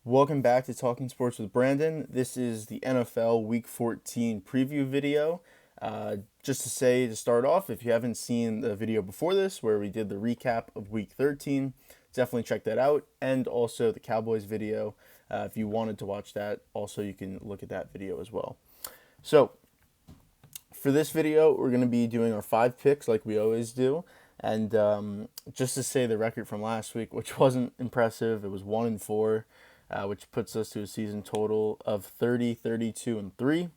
Welcome back to Talking Sports with Brandon. This is the NFL Week 14 preview video. Just to say to start off, if you haven't seen the video before this where we did the recap of Week 13, definitely check that out. And also the Cowboys video. If you wanted to watch that, also you can look at that video as well. So for this video, we're going to be doing our 5 picks like we always do. And just to say the record from last week, which wasn't impressive, it was 1-4. Which puts us to a season total of 30, 32, and 3.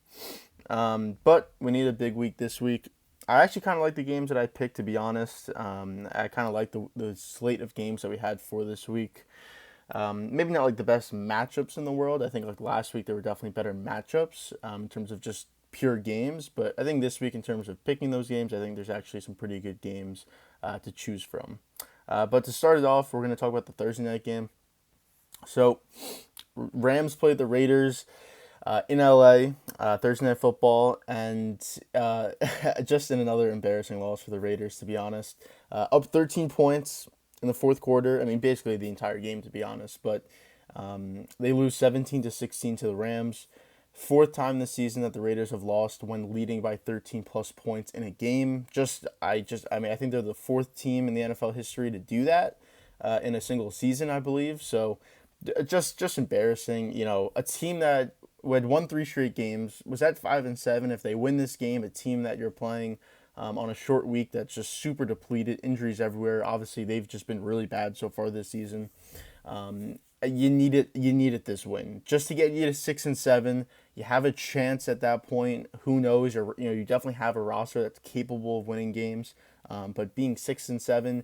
But we need a big week this week. I actually kind of like the games that I picked, to be honest. I kind of like the slate of games that we had for this week. Maybe not like the best matchups in the world. I think like last week there were definitely better matchups in terms of just pure games. But I think this week in terms of picking those games, I think there's actually some pretty good games to choose from. But to start it off, we're going to talk about the Thursday night game. So, Rams played the Raiders in LA, Thursday Night Football, and just in another embarrassing loss for the Raiders, to be honest. Up 13 points in the fourth quarter. I mean, basically the entire game, to be honest. But they lose 17-16 to the Rams. Fourth time this season that the Raiders have lost when leading by 13 plus points in a game. I think they're the fourth team in the NFL history to do that in a single season, I believe. So, just embarrassing. You know, a team that had won 3 straight games was at 5-7. If they win this game, a team that you're playing on a short week that's just super depleted, injuries everywhere. Obviously, they've just been really bad so far this season. You need it. You need this win just to get you to 6-7. You have a chance at that point. Who knows? You definitely have a roster that's capable of winning games. But being 6-7.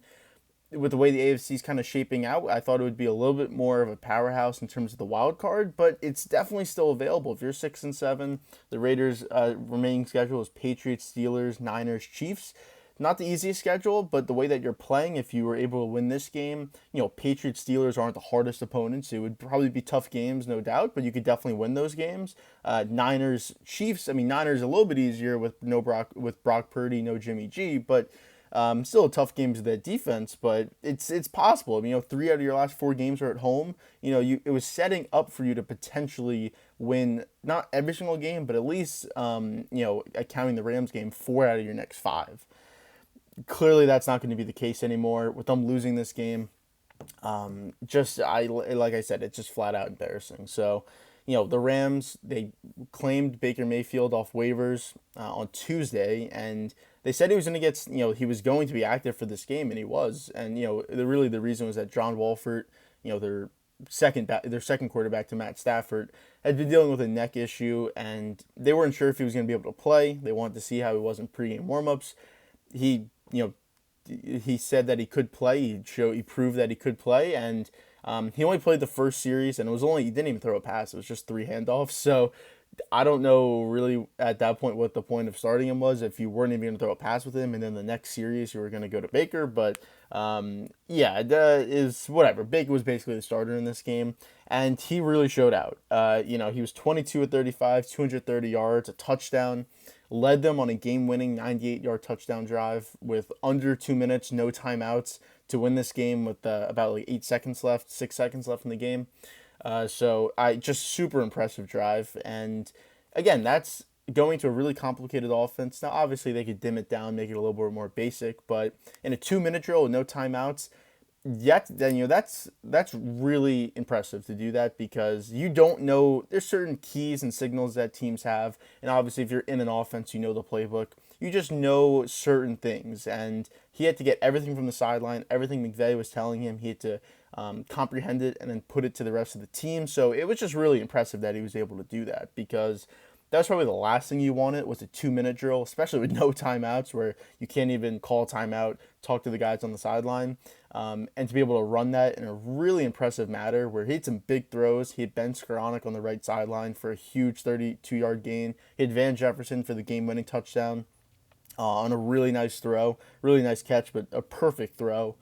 With the way the AFC is kind of shaping out, I thought it would be a little bit more of a powerhouse in terms of the wild card, but it's definitely still available. If you're 6-7, the Raiders' remaining schedule is Patriots, Steelers, Niners, Chiefs. Not the easiest schedule, but the way that you're playing, if you were able to win this game, Patriots, Steelers aren't the hardest opponents. It would probably be tough games, no doubt, but you could definitely win those games. Niners, Chiefs. I mean, Niners a little bit easier with Brock Purdy, no Jimmy G, but. Still a tough game to that defense, but it's possible. I mean, 3 out of your last 4 games are at home. It was setting up for you to potentially win not every single game, but at least counting the Rams game, 4 out of your next 5. Clearly, that's not going to be the case anymore with them losing this game. Like I said, it's just flat out embarrassing. So, the Rams, they claimed Baker Mayfield off waivers on Tuesday, and they said he was going to get, he was going to be active for this game, and he was. And, the reason was that John Wolford, their second quarterback to Matt Stafford, had been dealing with a neck issue, and they weren't sure if he was going to be able to play. They wanted to see how he was in pregame warmups. He said that he could play. He proved that he could play, and he only played the first series, and he didn't even throw a pass. It was just 3 handoffs. So I don't know really at that point what the point of starting him was if you weren't even going to throw a pass with him, and then the next series you were going to go to Baker. But is whatever. Baker was basically the starter in this game, and he really showed out. He was 22 of 35, 230 yards, a touchdown. Led them on a game-winning 98-yard touchdown drive with under 2 minutes, no timeouts, to win this game with about 6 seconds left in the game. So I just super impressive drive. And again, that's going to a really complicated offense. Now, obviously, they could dim it down, make it a little bit more basic. But in a 2-minute drill with no timeouts, that's really impressive to do that because you don't know. There's certain keys and signals that teams have, and obviously if you're in an offense, you know the playbook. You just know certain things, and he had to get everything from the sideline, everything McVay was telling him. He had to comprehend it and then put it to the rest of the team. So it was just really impressive that he was able to do that because that's probably the last thing you wanted was a 2-minute drill, especially with no timeouts where you can't even call a timeout, talk to the guys on the sideline. And to be able to run that in a really impressive manner where he had some big throws. He had Ben Skoranek on the right sideline for a huge 32-yard gain. He had Van Jefferson for the game-winning touchdown on a really nice throw. Really nice catch, but a perfect throw.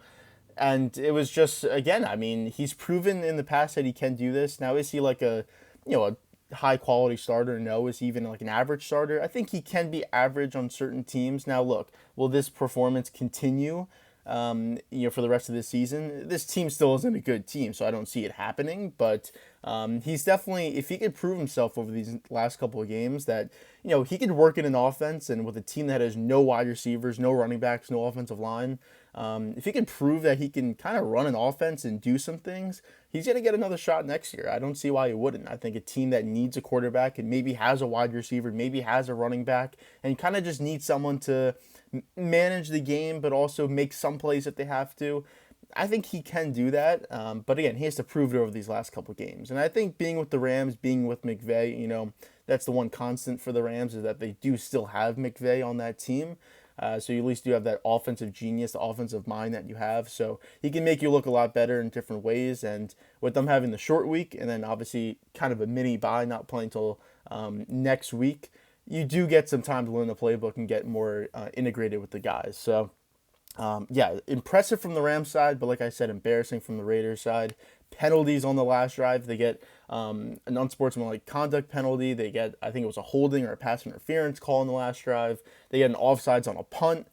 And it was just, again, I mean, he's proven in the past that he can do this. Now, is he like a high quality starter? No. Is he even like an average starter? I think he can be average on certain teams. Now, look, will this performance continue? for the rest of this season. This team still isn't a good team, so I don't see it happening. But he's definitely, if he could prove himself over these last couple of games, that he could work in an offense, and with a team that has no wide receivers, no running backs, no offensive line, if he can prove that he can kind of run an offense and do some things, he's going to get another shot next year. I don't see why he wouldn't. I think a team that needs a quarterback and maybe has a wide receiver, maybe has a running back, and kind of just needs someone to manage the game, but also make some plays if they have to. I think he can do that, but again, he has to prove it over these last couple of games. And I think being with the Rams, being with McVay, that's the one constant for the Rams, is that they do still have McVay on that team. So you at least do have that offensive genius, the offensive mind that you have. So he can make you look a lot better in different ways. And with them having the short week and then obviously kind of a mini bye, not playing until next week, you do get some time to learn the playbook and get more integrated with the guys. So yeah, impressive from the Rams side, but like I said, embarrassing from the Raiders side. Penalties on the last drive. They get an unsportsmanlike conduct penalty. They get, I think it was a holding or a pass interference call in the last drive. They get an offsides on a punt.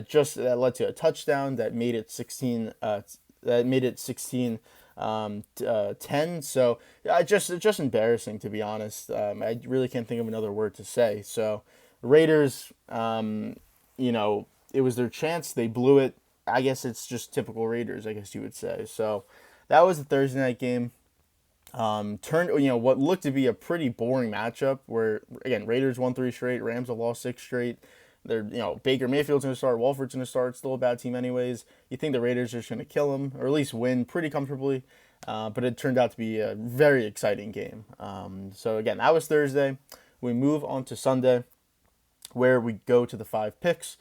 Just that led to a touchdown that made it 16. That made it 16. 10. So just embarrassing, to be honest. I really can't think of another word to say. So Raiders, it was their chance. They blew it. I guess it's just typical Raiders, I guess you would say. So that was the Thursday night game. Turned, what looked to be a pretty boring matchup where, again, Raiders won 3 straight, Rams have lost 6 straight. They're, Baker Mayfield's going to start, Wolford's going to start, still a bad team anyways. You think the Raiders are just going to kill them, or at least win pretty comfortably. But it turned out to be a very exciting game. So again, that was Thursday. We move on to Sunday, where we go to the 5 picks.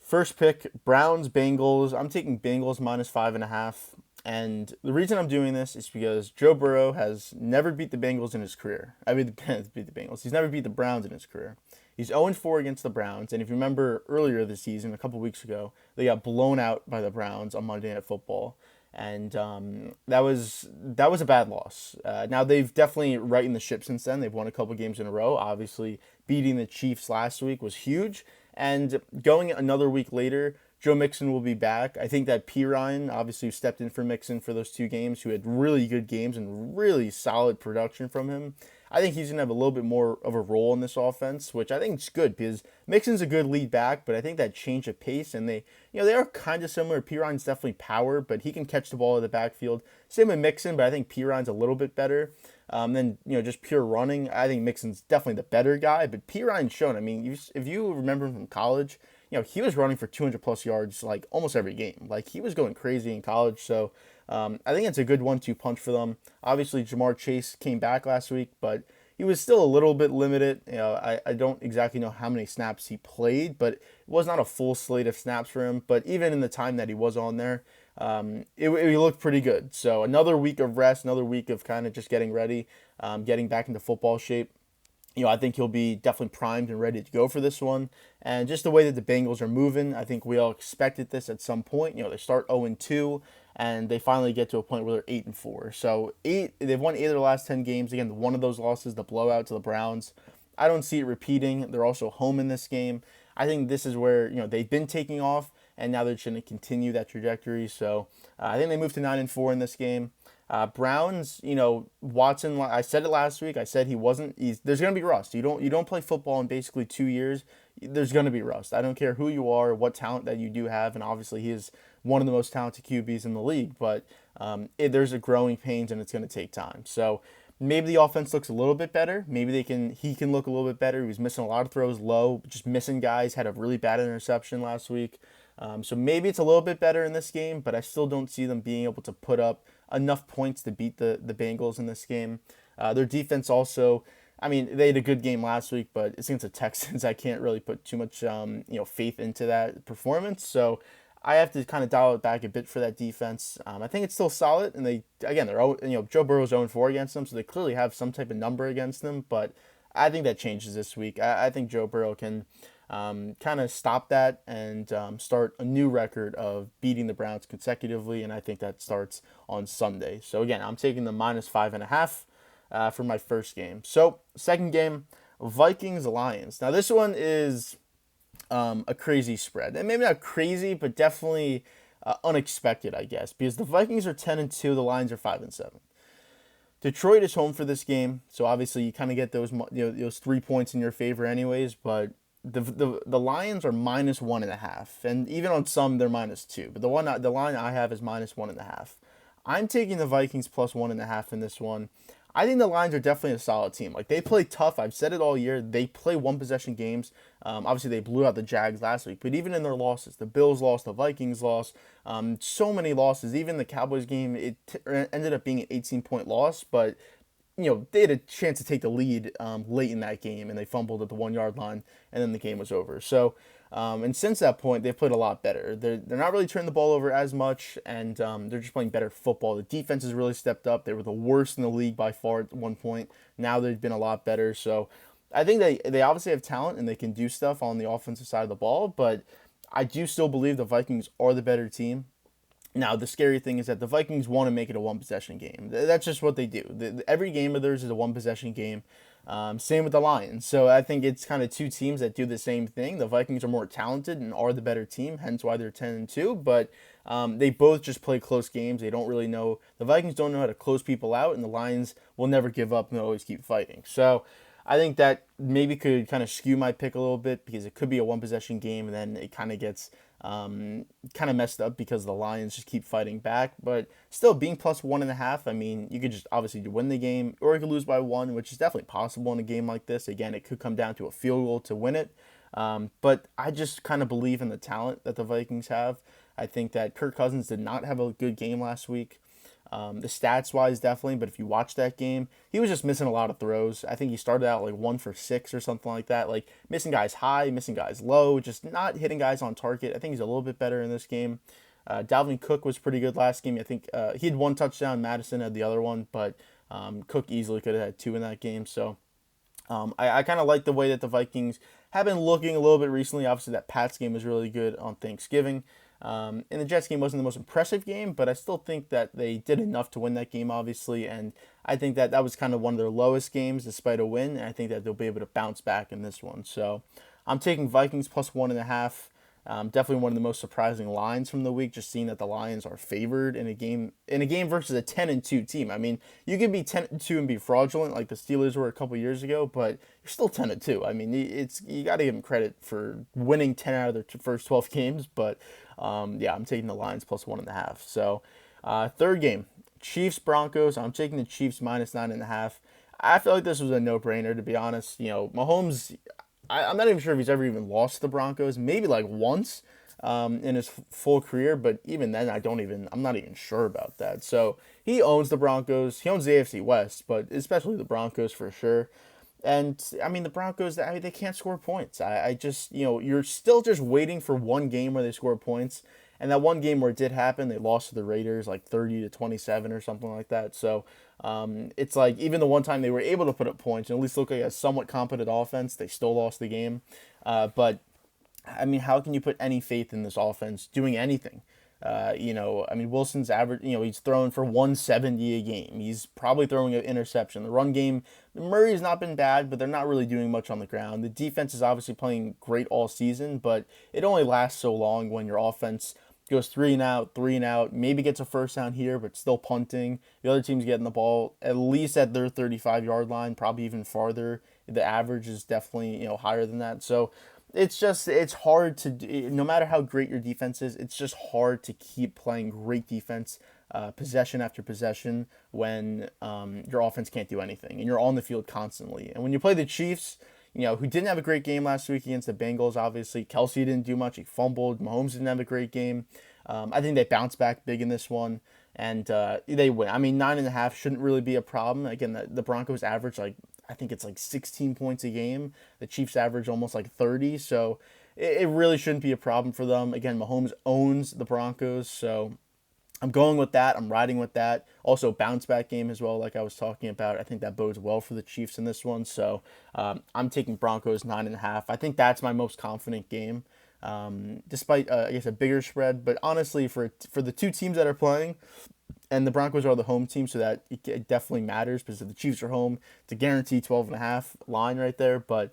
First pick, Browns, Bengals. I'm taking Bengals minus 5.5. And the reason I'm doing this is because Joe Burrow has never beat the Bengals in his career. Beat the Bengals. He's never beat the Browns in his career. He's 0-4 against the Browns. And if you remember earlier this season, a couple weeks ago, they got blown out by the Browns on Monday Night Football. And that was a bad loss. Now they've definitely righted the ship since then. They've won a couple games in a row. Obviously, beating the Chiefs last week was huge. And going another week later, Joe Mixon will be back. I think that P. Ryan, obviously, who stepped in for Mixon for those 2 games, who had really good games and really solid production from him, I think he's going to have a little bit more of a role in this offense, which I think is good because Mixon's a good lead back, but I think that change of pace, and they are kind of similar. P. Ryan's definitely power, but he can catch the ball in the backfield. Same with Mixon, but I think P. Ryan's a little bit better. Then, just pure running, I think Mixon's definitely the better guy, but P. Ryan's shown, if you remember him from college, he was running for 200 plus yards like almost every game. Like he was going crazy in college. So I think it's a good 1-2 punch for them. Obviously, Jamar Chase came back last week, but he was still a little bit limited. I don't exactly know how many snaps he played, but it was not a full slate of snaps for him. But even in the time that he was on there, it looked pretty good. So another week of rest, another week of kind of just getting ready, getting back into football shape. I think he'll be definitely primed and ready to go for this one. And just the way that the Bengals are moving, I think we all expected this at some point. They start 0-2, and they finally get to a point where they're 8-4. So they've won 8 of their last 10 games. Again, one of those losses, the blowout to the Browns, I don't see it repeating. They're also home in this game. I think this is where they've been taking off, and now they're just going to continue that trajectory. So I think they moved to 9-4 in this game. Browns, Watson, I said it last week. I said there's going to be rust. You don't play football in basically 2 years. There's going to be rust. I don't care who you are, what talent that you do have, and obviously he is one of the most talented QBs in the league, but there's a growing pains and it's going to take time. So maybe the offense looks a little bit better. Maybe he can look a little bit better. He was missing a lot of throws low, just missing guys, had a really bad interception last week. So maybe it's a little bit better in this game, but I still don't see them being able to put up enough points to beat the Bengals in this game. Their defense also, they had a good game last week, but it's against the Texans. I can't really put too much faith into that performance. So I have to kind of dial it back a bit for that defense. I think it's still solid, and Joe Burrow's 0-4 against them, so they clearly have some type of number against them. But I think that changes this week. I think Joe Burrow can kind of stop that and start a new record of beating the Browns consecutively, and I think that starts on Sunday. So again, I'm taking the minus 5.5 for my first game. So second game, Vikings-Lions. Now this one is a crazy spread. And maybe not crazy, but definitely unexpected, I guess, because the Vikings are 10-2, the Lions are 5-7. Detroit is home for this game, so obviously you kind of get those 3 points in your favor, anyways. But the Lions are -1.5, and even on some they're -2. But the line I have is -1.5. I'm taking the Vikings +1.5 in this one. I think the Lions are definitely a solid team. Like, they play tough. I've said it all year. They play one possession games. Obviously, they blew out the Jags last week, but even in their losses, the Bills lost, the Vikings lost, so many losses. Even the Cowboys game, ended up being an 18-point loss, but they had a chance to take the lead late in that game, and they fumbled at the 1 yard line, and then the game was over. So, and since that point, they've played a lot better. They're not really turning the ball over as much, and they're just playing better football. The defense has really stepped up. They were the worst in the league by far at one point. Now they've been a lot better. So, I think they obviously have talent and they can do stuff on the offensive side of the ball, but I do still believe the Vikings are the better team. Now, the scary thing is that the Vikings want to make it a one possession game. That's just what they do. Every game of theirs is a one possession game. Same with the Lions. So I think it's kind of two teams that do the same thing. The Vikings are more talented and are the better team, hence why they're 10-2. But they both just play close games. They don't really know. The Vikings don't know how to close people out, and the Lions will never give up and they'll always keep fighting. So I think that maybe could kind of skew my pick a little bit because it could be a one possession game, and then it kind of gets kind of messed up because the Lions just keep fighting back. But still, being +1.5, I mean, you could just obviously win the game, or you could lose by one, which is definitely possible in a game like this. Again, it could come down to a field goal to win it. But I just kind of believe in the talent that the Vikings have. I think that Kirk Cousins did not have a good game last week. The stats wise, definitely, but if you watch that game, he was just missing a lot of throws. I think he started out like 1 for 6 or something like that, like missing guys high, missing guys low, just not hitting guys on target. I think he's a little bit better in this game. Dalvin Cook was pretty good last game. I think he had 1 touchdown, Madison had the other one, but Cook easily could have had 2 in that game. So I kind of like the way that the Vikings have been looking a little bit recently. Obviously, that Pats game was really good on Thanksgiving. And the Jets game wasn't the most impressive game, but I still think that they did enough to win that game, obviously. And I think that that was kind of one of their lowest games despite a win. And I think that they'll be able to bounce back in this one. So I'm taking Vikings +1.5. Definitely one of the most surprising lines from the week, just seeing that the Lions are favored in a game versus a 10-2 team. I mean, you can be 10-2 and be fraudulent like the Steelers were a couple years ago, but you're still 10-2. I mean, you got to give them credit for winning 10 out of their first 12 games, but yeah, I'm taking the Lions +1.5. So third game, Chiefs Broncos. I'm taking the Chiefs -9.5. I feel like this was a no-brainer, to be honest. Mahomes, I'm not even sure if he's ever even lost to the Broncos. Maybe like once in his full career, but even then, I'm not even sure about that. So he owns the Broncos. He owns the AFC West, but especially the Broncos for sure. And I mean, the Broncos, they can't score points. I just, you're still just waiting for one game where they score points. And that one game where it did happen, they lost to the Raiders like 30-27 or something like that. So it's like even the one time they were able to put up points and at least look like a somewhat competent offense, they still lost the game. But I mean, how can you put any faith in this offense doing anything? I mean, Wilson's average, he's throwing for 170 a game. He's probably throwing an interception. The run game, Murray's not been bad, but they're not really doing much on the ground. The defense is obviously playing great all season, but it only lasts so long when your offense goes 3 and out, maybe gets a first down here, but still punting. The other team's getting the ball at least at their 35-yard line, probably even farther. The average is definitely, higher than that. So it's hard to do, no matter how great your defense is, it's just hard to keep playing great defense possession after possession when your offense can't do anything and you're on the field constantly. And when you play the Chiefs, who didn't have a great game last week against the Bengals, obviously. Kelsey didn't do much. He fumbled. Mahomes didn't have a great game. I think they bounced back big in this one, and they win. I mean, 9.5 shouldn't really be a problem. Again, the Broncos average, I think it's like 16 points a game. The Chiefs average almost like 30, so it really shouldn't be a problem for them. Again, Mahomes owns the Broncos, so I'm going with that. I'm riding with that. Also, bounce back game as well, like I was talking about. I think that bodes well for the Chiefs in this one. So I'm taking Broncos 9.5. I think that's my most confident game, despite I guess a bigger spread. But honestly, for the two teams that are playing, and the Broncos are the home team, so that it definitely matters because if the Chiefs are home, it's a guaranteed 12.5 line right there. But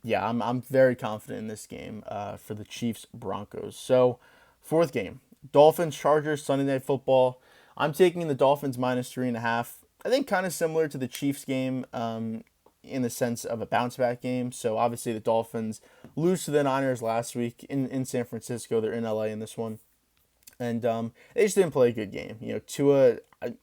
yeah, I'm very confident in this game for the Chiefs Broncos. So fourth game, Dolphins Chargers Sunday Night Football. I'm taking the Dolphins -3.5. I think kind of similar to the Chiefs game in the sense of a bounce back game. So obviously the Dolphins lose to the Niners last week in San Francisco. They're in LA in this one. And they just didn't play a good game. Tua,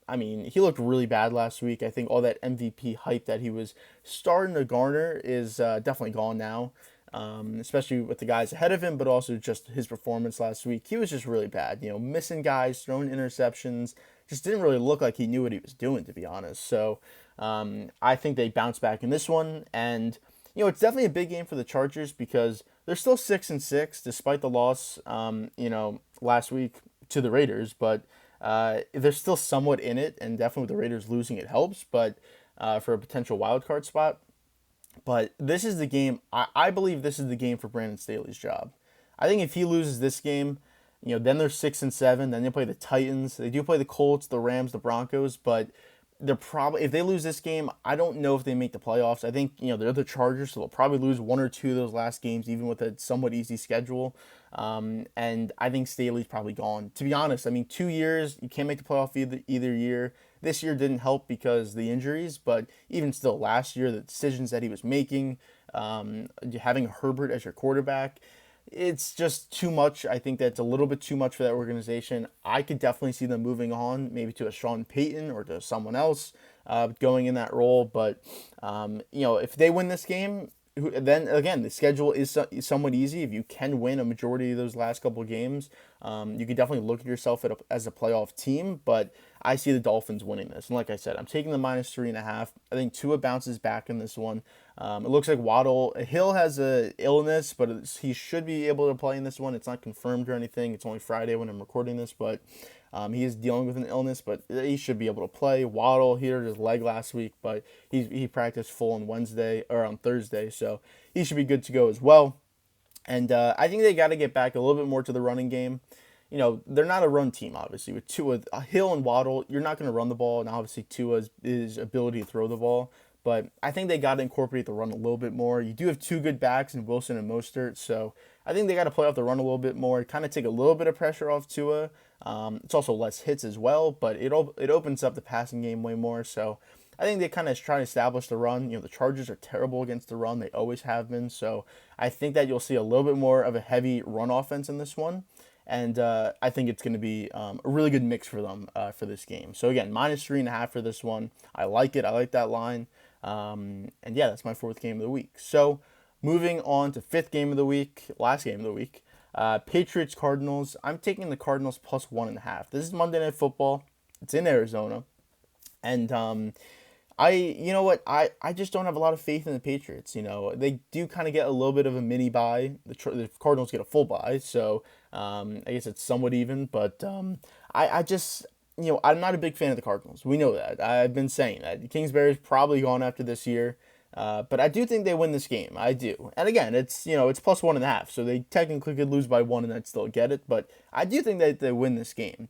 I mean, he looked really bad last week. I think all that MVP hype that he was starting to garner is definitely gone now, especially with the guys ahead of him, but also just his performance last week. He was just really bad. Missing guys, throwing interceptions, just didn't really look like he knew what he was doing, to be honest. So I think they bounce back in this one. And, it's definitely a big game for the Chargers because they're still 6-6 despite the loss, last week to the Raiders, but they're still somewhat in it, and definitely with the Raiders losing, it helps. But for a potential wild card spot, but this is the game. I believe this is the game for Brandon Staley's job. I think if he loses this game, then they're 6-7. Then they play the Titans. They do play the Colts, the Rams, the Broncos, but they're probably if they lose this game, I don't know if they make the playoffs. I think they're the Chargers, so they'll probably lose one or two of those last games, even with a somewhat easy schedule. And I think Staley's probably gone. To be honest, I mean, 2 years you can't make the playoff either year. This year didn't help because of the injuries, but even still, last year the decisions that he was making, having Herbert as your quarterback, it's just too much. I think that's a little bit too much for that organization. I could definitely see them moving on, maybe to a Sean Payton or to someone else going in that role. But, if they win this game, then again, the schedule is somewhat easy. If you can win a majority of those last couple of games, you can definitely look at yourself as a playoff team. But I see the Dolphins winning this. And like I said, I'm taking the -3.5. I think Tua bounces back in this one. It looks like Hill has a illness, but he should be able to play in this one. It's not confirmed or anything. It's only Friday when I'm recording this, but he is dealing with an illness, but he should be able to play. Waddle, he hurt his leg last week, but he practiced full on Thursday, so he should be good to go as well. And I think they got to get back a little bit more to the running game. They're not a run team, obviously. With Tua, Hill, and Waddle, you're not going to run the ball, and obviously Tua's ability to throw the ball. But I think they got to incorporate the run a little bit more. You do have two good backs in Wilson and Mostert, so I think they got to play off the run a little bit more, kind of take a little bit of pressure off Tua. It's also less hits as well, but it opens up the passing game way more. So I think they kind of try to establish the run. The Chargers are terrible against the run. They always have been. So I think that you'll see a little bit more of a heavy run offense in this one. And I think it's going to be a really good mix for them for this game. So again, -3.5 for this one. I like it. I like that line. And yeah, that's my fourth game of the week. So moving on to fifth game of the week, last game of the week, Patriots Cardinals. I'm taking the Cardinals +1.5. This is Monday Night Football. It's in Arizona, and you know what? I just don't have a lot of faith in the Patriots. They do kind of get a little bit of a mini bye. The Cardinals get a full bye, so I guess it's somewhat even. But I just I'm not a big fan of the Cardinals. We know that. I've been saying that. Kingsbury's probably gone after this year. But I do think they win this game. I do. And again, it's +1.5, so they technically could lose by one and I'd still get it. But I do think that they win this game.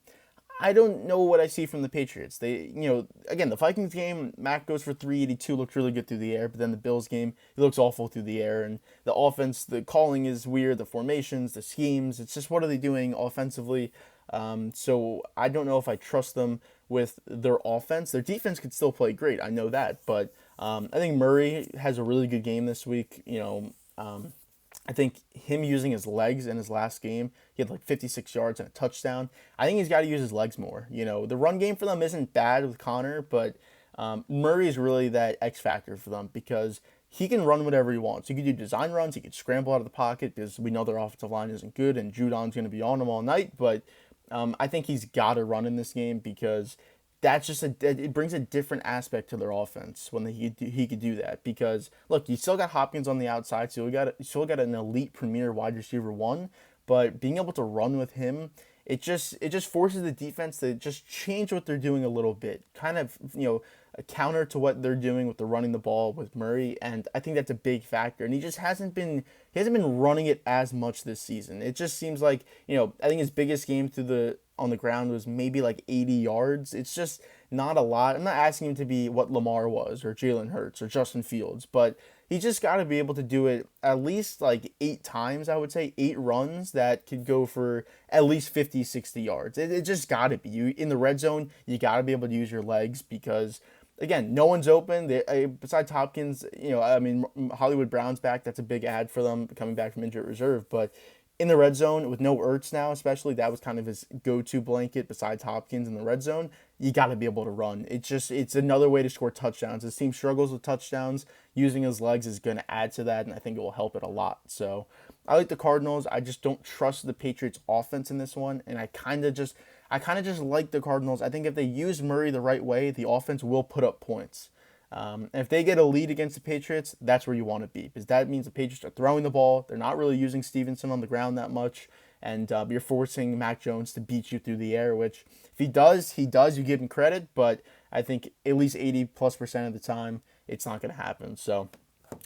I don't know what I see from the Patriots. Again, the Vikings game, Mac goes for 382, looks really good through the air. But then the Bills game, he looks awful through the air. And the offense, the calling is weird, the formations, the schemes. It's just, what are they doing offensively? So I don't know if I trust them with their offense. Their defense could still play great. I know that. But I think Murray has a really good game this week. I think him using his legs in his last game, he had like 56 yards and a touchdown. I think he's got to use his legs more. The run game for them isn't bad with Connor, but Murray is really that X factor for them because he can run whatever he wants. He could do design runs. He could scramble out of the pocket because we know their offensive line isn't good and Judon's going to be on him all night. But I think he's got to run in this game because that's just it brings a different aspect to their offense when he could do that. Because look, you still got Hopkins on the outside, so you still got an elite premier wide receiver one, but being able to run with him, it just forces the defense to just change what they're doing a little bit, kind of a counter to what they're doing with the running the ball with Murray, and I think that's a big factor. And he hasn't been running it as much this season. It just seems like I think his biggest game through on the ground was maybe like 80 yards. It's just not a lot. I'm not asking him to be what Lamar was or Jalen Hurts or Justin Fields, but he just got to be able to do it at least like 8 times, I would say, 8 runs that could go for at least 50, 60 yards. It just got to be. You in the red zone, you got to be able to use your legs because again, no one's open. Besides Hopkins, I mean, Hollywood Brown's back. That's a big ad for them coming back from injured reserve. But in the red zone with no Ertz now, especially, that was kind of his go-to blanket besides Hopkins in the red zone. You got to be able to run. It's another way to score touchdowns. His team struggles with touchdowns. Using his legs is going to add to that, and I think it will help it a lot. So I like the Cardinals. I just don't trust the Patriots offense in this one, and I kind of just like the Cardinals. I think if they use Murray the right way, the offense will put up points. And if they get a lead against the Patriots, that's where you want to be because that means the Patriots are throwing the ball. They're not really using Stevenson on the ground that much, and you're forcing Mac Jones to beat you through the air, which if he does, you give him credit, but I think at least 80+% of the time, it's not going to happen. So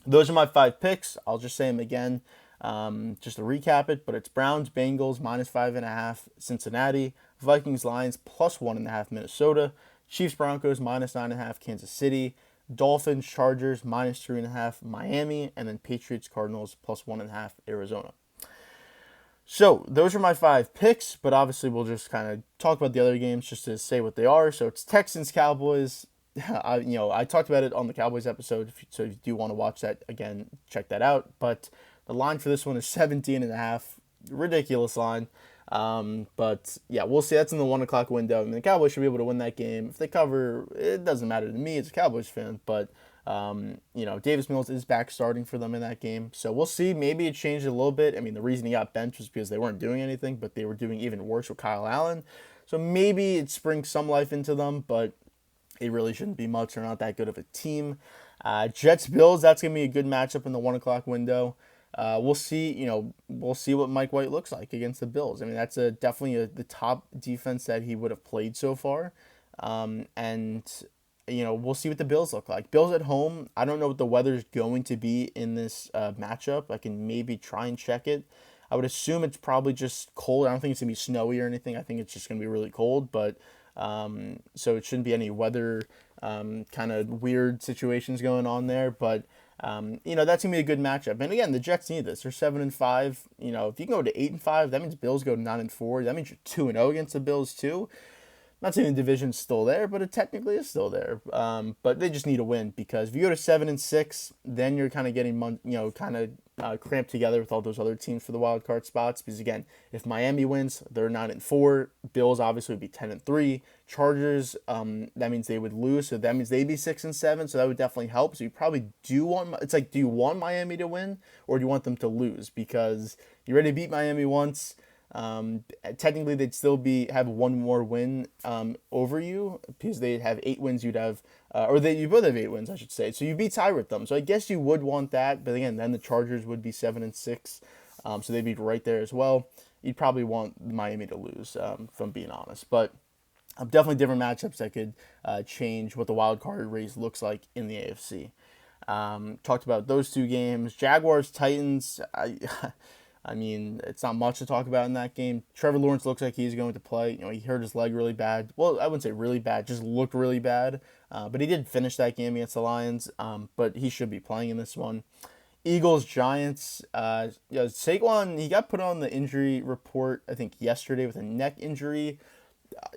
those are my 5 picks. I'll just say them again. Just to recap it, but it's Browns, Bengals, -5.5, Cincinnati, Vikings, Lions, +1.5, Minnesota, Chiefs, Broncos, -9.5, Kansas City, Dolphins, Chargers, -3.5, Miami, and then Patriots, Cardinals, +1.5, Arizona. So those are my 5 picks, but obviously we'll just kind of talk about the other games just to say what they are. So it's Texans, Cowboys. I talked about it on the Cowboys episode, so if you do want to watch that again, check that out. But the line for this one is 17.5, ridiculous line. But yeah, we'll see. That's in the 1 o'clock window. I mean, the Cowboys should be able to win that game. If they cover, it doesn't matter to me as a Cowboys fan. But Davis Mills is back starting for them in that game, so we'll see. Maybe it changed a little bit. I mean, the reason he got benched was because they weren't doing anything, but they were doing even worse with Kyle Allen. So maybe it springs some life into them, but it really shouldn't be much. They're not that good of a team. Jets Bills. That's gonna be a good matchup in the 1 o'clock window. We'll see. We'll see what Mike White looks like against the Bills. I mean, that's definitely the top defense that he would have played so far. And we'll see what the Bills look like. Bills at home. I don't know what the weather's going to be in this matchup. I can maybe try and check it. I would assume it's probably just cold. I don't think it's gonna be snowy or anything. I think it's just gonna be really cold. But so it shouldn't be any weather kind of weird situations going on there. But that's gonna be a good matchup. And again, the Jets need this. They're 7-5. If you can go to 8-5, that means Bills go to 9-4. That means you're 2-0 against the Bills too. Not saying the division's still there, but it technically is still there. But they just need a win because if you go to 7-6, then you're kind of getting cramped together with all those other teams for the wild card spots. Because again, if Miami wins, they're 9-4. Bills obviously would be 10-3. Chargers, that means they would lose, so that means they'd be 6-7. So that would definitely help. So you probably do want. It's like, do you want Miami to win or do you want them to lose? Because you already beat Miami once. Technically, they'd still have one more win over you because they'd have 8 wins. You'd have, you both have 8 wins, I should say. So you'd be tied with them. So I guess you would want that. But again, then the Chargers would be 7-6, so they'd be right there as well. You'd probably want Miami to lose, if I'm being honest. But definitely different matchups that could change what the wild card race looks like in the AFC. Talked about those 2 games. Jaguars, Titans. I mean, it's not much to talk about in that game. Trevor Lawrence looks like he's going to play. He hurt his leg really bad. Well, I wouldn't say really bad, just looked really bad. But he did finish that game against the Lions. But he should be playing in this one. Eagles, Giants. Saquon, he got put on the injury report, I think, yesterday with a neck injury.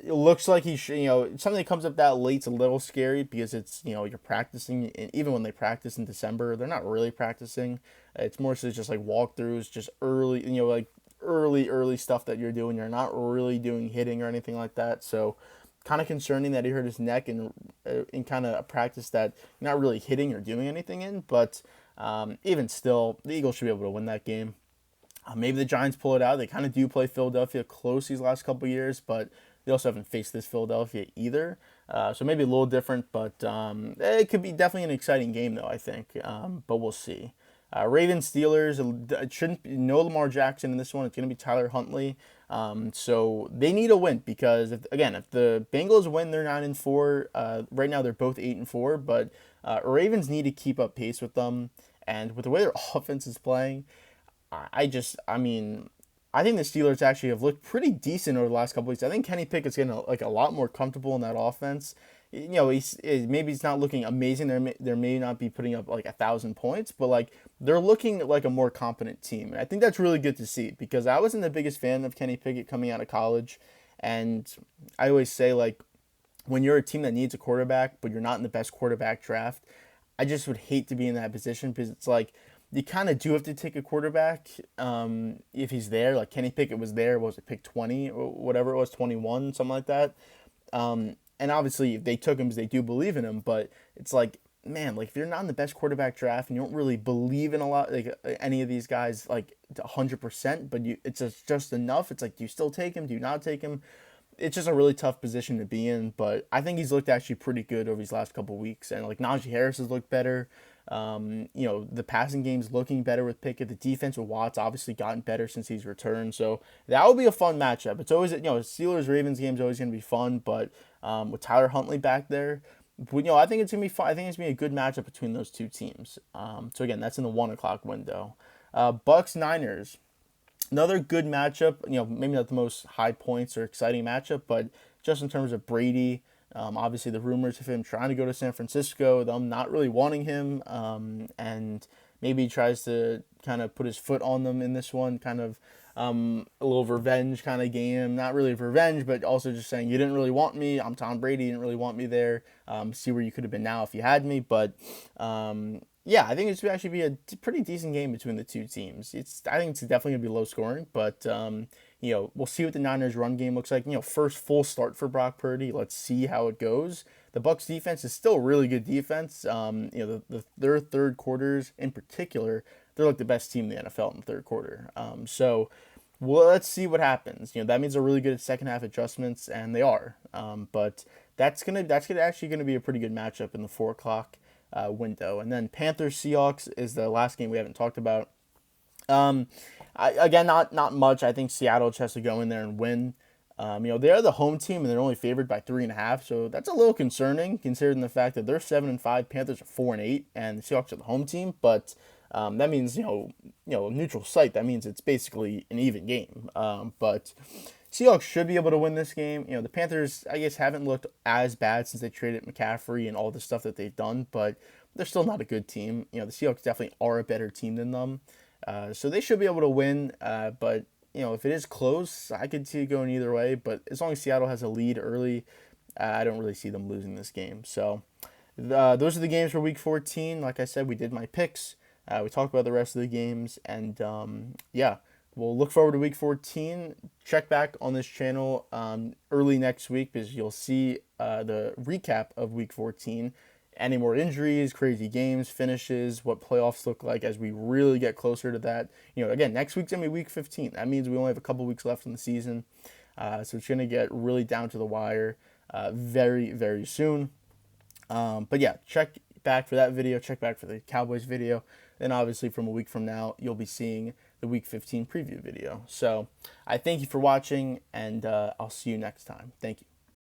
It looks like he should, something that comes up that late's a little scary because it's, you're practicing, and even when they practice in December, they're not really practicing. It's more so just like walkthroughs, just early, like early stuff that you're doing. You're not really doing hitting or anything like that. So kind of concerning that he hurt his neck in kind of a practice that you're not really hitting or doing anything in. But even still, the Eagles should be able to win that game. Maybe the Giants pull it out. They kind of do play Philadelphia close these last couple years, but they also haven't faced this Philadelphia either. So maybe a little different, but it could be definitely an exciting game, though, I think. But we'll see. Ravens, Steelers, it shouldn't be no Lamar Jackson in this one. It's going to be Tyler Huntley. So they need a win because, if the Bengals win, they're 9-4. Right now, they're both 8-4, but Ravens need to keep up pace with them. And with the way their offense is playing, I think the Steelers actually have looked pretty decent over the last couple weeks. I think Kenny Pickett's getting like a lot more comfortable in that offense. You know, maybe he's not looking amazing. There may not be putting up like 1,000 points, but like they're looking like a more competent team. And I think that's really good to see because I wasn't the biggest fan of Kenny Pickett coming out of college, and I always say like when you're a team that needs a quarterback, but you're not in the best quarterback draft, I just would hate to be in that position because it's like you kind of do have to take a quarterback if he's there. Like Kenny Pickett was there, what was it, pick 20 or whatever it was, 21, something like that. And obviously they took him because they do believe in him, but it's like, man, like if you're not in the best quarterback draft and you don't really believe in a lot, like any of these guys, like 100%, but it's just enough. It's like, do you still take him? Do you not take him? It's just a really tough position to be in, but I think he's looked actually pretty good over these last couple of weeks. And like Najee Harris has looked better. The passing game's looking better with Pickett. The defense with Watt's obviously gotten better since he's returned. So that will be a fun matchup. It's always, Steelers Ravens game's always going to be fun, but with Tyler Huntley back there, I think it's going to be fun. I think it's going to be a good matchup between those two teams. So again, that's in the 1 o'clock window. Bucks Niners. Another good matchup, maybe not the most high points or exciting matchup, but just in terms of Brady, obviously the rumors of him trying to go to San Francisco, them not really wanting him, and maybe he tries to kind of put his foot on them in this one, kind of a little revenge kind of game. Not really revenge, but also just saying you didn't really want me. I'm Tom Brady, you didn't really want me there. See where you could have been now if you had me, but yeah, I think it's actually be a pretty decent game between the two teams. I think it's definitely gonna be low scoring, but we'll see what the Niners' run game looks like. First full start for Brock Purdy. Let's see how it goes. The Bucks defense is still a really good defense. Their third quarters in particular, they're like the best team in the NFL in the third quarter. Well, let's see what happens. That means they're really good at second half adjustments, and they are. But actually gonna be a pretty good matchup in the 4 o'clock window. And then Panthers Seahawks is the last game we haven't talked about. Again, not much. I think Seattle just has to go in there and win. They are the home team and they're only favored by 3.5, so that's a little concerning considering the fact that they're 7-5, Panthers are 4-8, and the Seahawks are the home team. But that means neutral site. That means it's basically an even game. But Seahawks should be able to win this game. The Panthers, I guess, haven't looked as bad since they traded McCaffrey and all the stuff that they've done, but they're still not a good team. The Seahawks definitely are a better team than them. So they should be able to win. But, if it is close, I could see it going either way. But as long as Seattle has a lead early, I don't really see them losing this game. So those are the games for Week 14. Like I said, we did my picks. We talked about the rest of the games. And, yeah. We'll look forward to Week 14. Check back on this channel early next week because you'll see the recap of Week 14. Any more injuries, crazy games, finishes, what playoffs look like as we really get closer to that. Again, next week's going to be Week 15. That means we only have a couple weeks left in the season. So it's going to get really down to the wire very, very soon. But yeah, check back for that video. Check back for the Cowboys video. And obviously from a week from now, you'll be seeing the Week 15 preview video. So I thank you for watching, and I'll see you next time. Thank you.